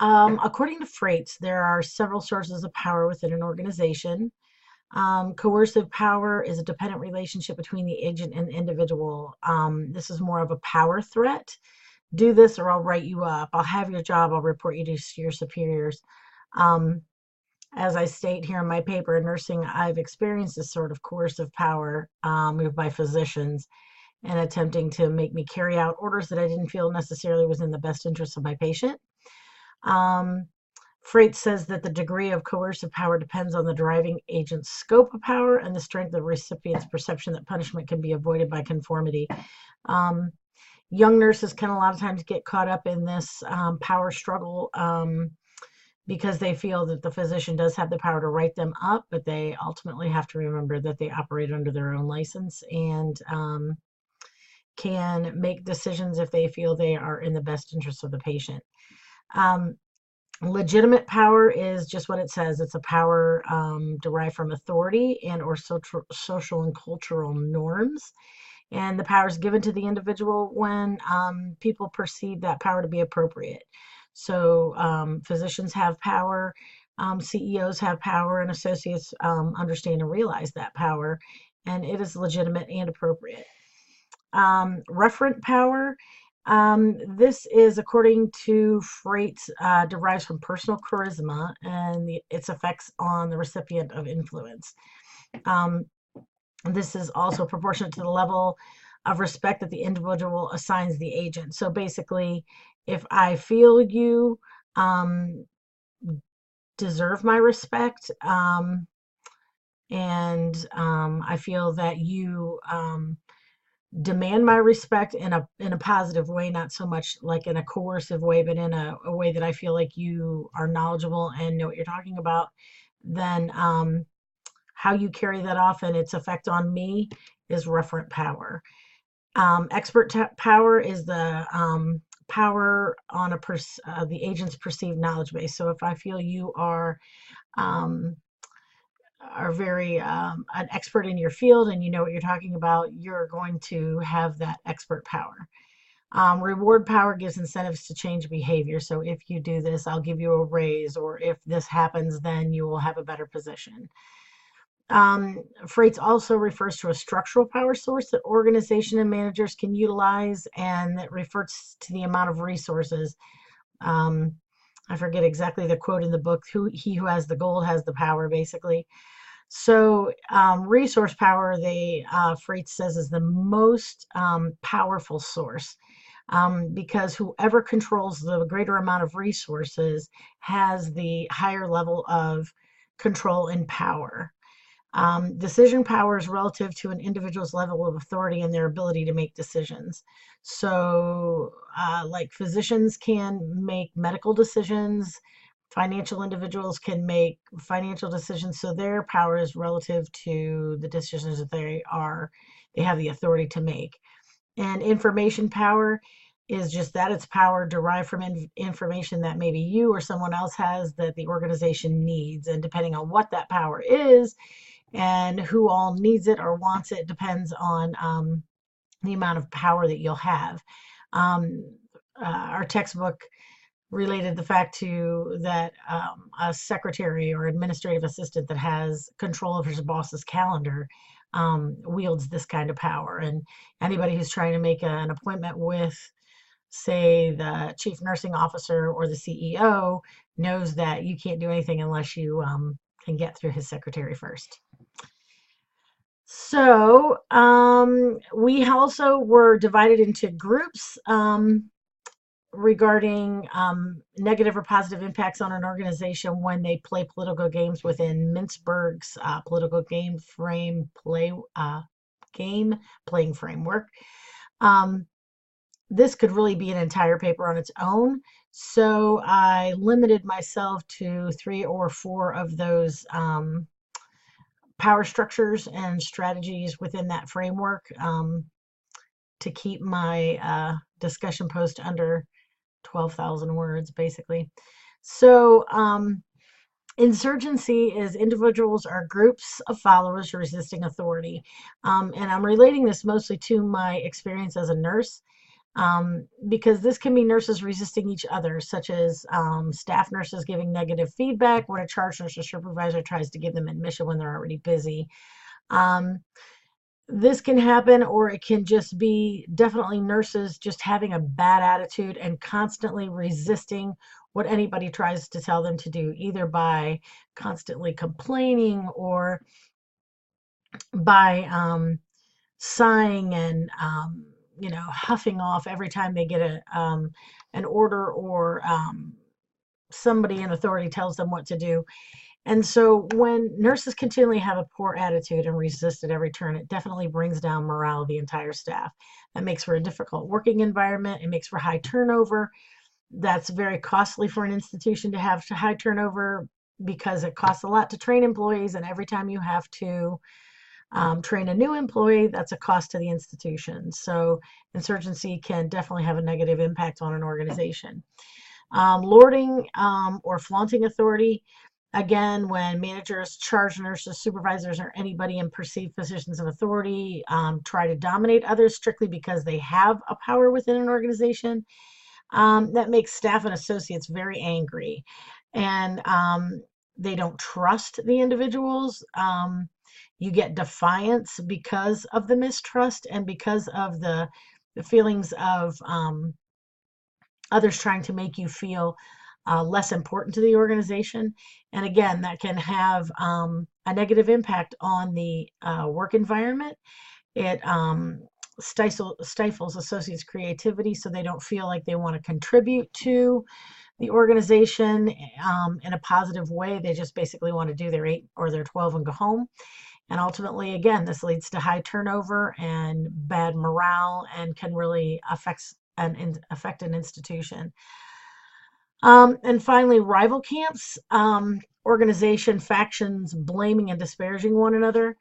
According to Freights, there are several sources of power within an organization. Coercive power is a dependent relationship between the agent and the individual. This is more of a power threat. Do this or I'll write you up. I'll have your job. I'll report you to your superiors. Um, as I state here in my paper in nursing, I've experienced this sort of coercive power moved by physicians and attempting to make me carry out orders that I didn't feel necessarily was in the best interest of my patient. Um, Freight says that the degree of coercive power depends on the driving agent's scope of power and the strength of the recipient's perception that punishment can be avoided by conformity. Um, Young nurses can a lot of times get caught up in this power struggle because they feel that the physician does have the power to write them up, but they ultimately have to remember that they operate under their own license and can make decisions if they feel they are in the best interest of the patient. Um, Legitimate power is just what it says. It's a power derived from authority and or social and cultural norms. And the power is given to the individual when people perceive that power to be appropriate. So physicians have power, CEOs have power, and associates understand and realize that power, and it is legitimate and appropriate. Referent power. This is, according to Freights, derives from personal charisma and its effects on the recipient of influence. This is also proportionate to the level of respect that the individual assigns the agent. So basically, if I feel you deserve my respect, and I feel that you demand my respect in a positive way, not so much like in a coercive way, but in a way that I feel like you are knowledgeable and know what you're talking about, then how you carry that off and its effect on me is referent power. Expert power is the power on the agent's perceived knowledge base. So if I feel you um, are very an expert in your field and you know what you're talking about, you're going to have that expert power. Reward power gives incentives to change behavior. So if you do this, I'll give you a raise, or if this happens, then you will have a better position. Freights also refers to a structural power source that organization and managers can utilize, and that refers to the amount of resources. I forget exactly the quote in the book. He who has the gold has the power, basically. So resource power, Freights says, is the most powerful source. Because whoever controls the greater amount of resources has the higher level of control and power. Decision power is relative to an individual's level of authority and their ability to make decisions. So, like physicians can make medical decisions, financial individuals can make financial decisions. So their power is relative to the decisions that they have the authority to make. And information power is just that, it's power derived from information that maybe you or someone else has that the organization needs. And depending on what that power is, and who all needs it or wants it, depends on the amount of power that you'll have. Our textbook related the fact to that a secretary or administrative assistant that has control of his boss's calendar wields this kind of power. And anybody who's trying to make an appointment with, say, the chief nursing officer or the CEO knows that you can't do anything unless you can get through his secretary first. So we also were divided into groups regarding negative or positive impacts on an organization when they play political games within Mintzberg's political game playing framework. This could really be an entire paper on its own. So I limited myself to 3 or 4 of those power structures and strategies within that framework to keep my discussion post under 12,000 words, basically. So insurgency is individuals or groups of followers resisting authority. And I'm relating this mostly to my experience as a nurse. because this can be nurses resisting each other, such as staff nurses giving negative feedback when a charge nurse or supervisor tries to give them admission when they're already busy. Um, this can happen, or it can just be definitely nurses just having a bad attitude and constantly resisting what anybody tries to tell them to do, either by constantly complaining or by sighing and huffing off every time they get an order, or somebody in authority tells them what to do. And so when nurses continually have a poor attitude and resist at every turn, it definitely brings down morale of the entire staff. That makes for a difficult working environment. It makes for high turnover. That's very costly for an institution to have high turnover, because it costs a lot to train employees, and every time you have to train a new employee, that's a cost to the institution. So insurgency can definitely have a negative impact on an organization. Lording or flaunting authority. Again, when managers, charge nurses, supervisors, or anybody in perceived positions of authority try to dominate others strictly because they have a power within an organization, that makes staff and associates very angry. And they don't trust the individuals. You get defiance because of the mistrust and because of the feelings of others trying to make you feel less important to the organization. And again, that can have a negative impact on the work environment. It stifles associates' creativity, so they don't feel like they want to contribute to the organization in a positive way. They just basically want to do their 8 or their 12 and go home. And ultimately, again, this leads to high turnover and bad morale, and can really affect an institution. And finally, rival camps, organization factions blaming and disparaging one another.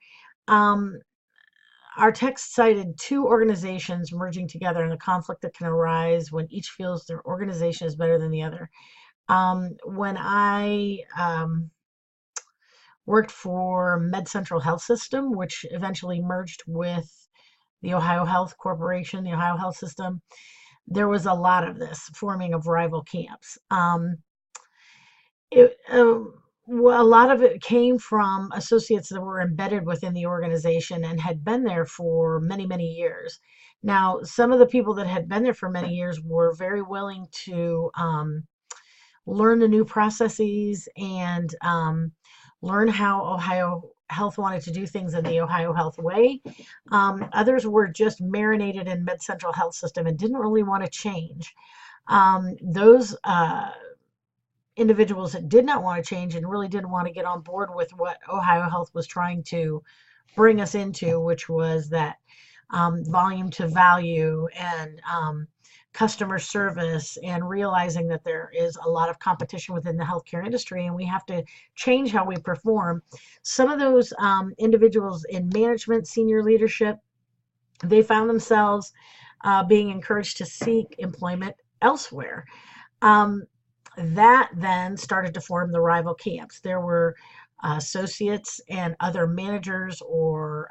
Our text cited 2 organizations merging together, and the conflict that can arise when each feels their organization is better than the other. When I worked for MedCentral Health System, which eventually merged with the Ohio Health Corporation, the Ohio Health System, there was a lot of this forming of rival camps. A lot of it came from associates that were embedded within the organization and had been there for many, many years. Now, some of the people that had been there for many years were very willing to learn the new processes and learn how Ohio Health wanted to do things in the Ohio Health way. Others were just marinated in MedCentral Health System and didn't really want to change. Those individuals that did not want to change and really didn't want to get on board with what Ohio Health was trying to bring us into, which was that volume to value and customer service, and realizing that there is a lot of competition within the healthcare industry and we have to change how we perform. Some of those individuals in management, senior leadership, they found themselves being encouraged to seek employment elsewhere. That then started to form the rival camps. There were associates and other managers or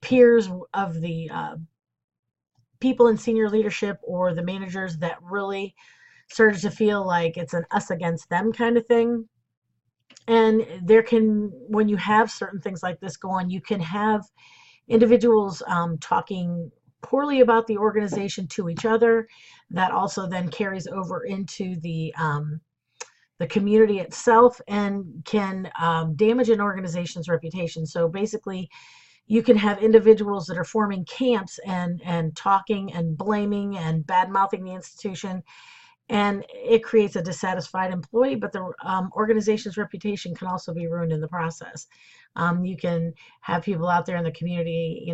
peers of the people in senior leadership or the managers that really started to feel like it's an us against them kind of thing. And there can, when you have certain things like this go on, you can have individuals talking poorly about the organization to each other. That also then carries over into the community itself and can damage an organization's reputation. So basically, you can have individuals that are forming camps and talking and blaming and bad-mouthing the institution, and it creates a dissatisfied employee, but the organization's reputation can also be ruined in the process. You can have people out there in the community,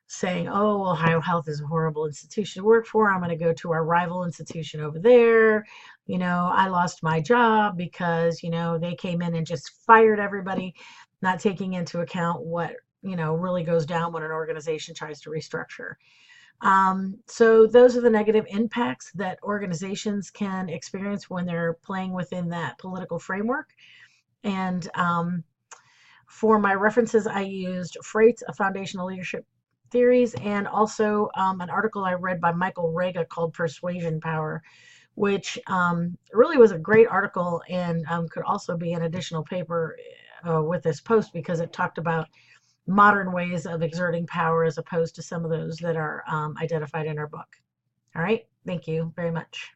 saying, oh, Ohio Health is a horrible institution to work for. I'm going to go to our rival institution over there. I lost my job because, they came in and just fired everybody, not taking into account what, really goes down when an organization tries to restructure. So those are the negative impacts that organizations can experience when they're playing within that political framework. And for my references, I used Freight's A Foundational Leadership theories, and also an article I read by Michael Rega called Persuasion Power, which really was a great article, and could also be an additional paper with this post, because it talked about modern ways of exerting power as opposed to some of those that are identified in our book. All right, thank you very much.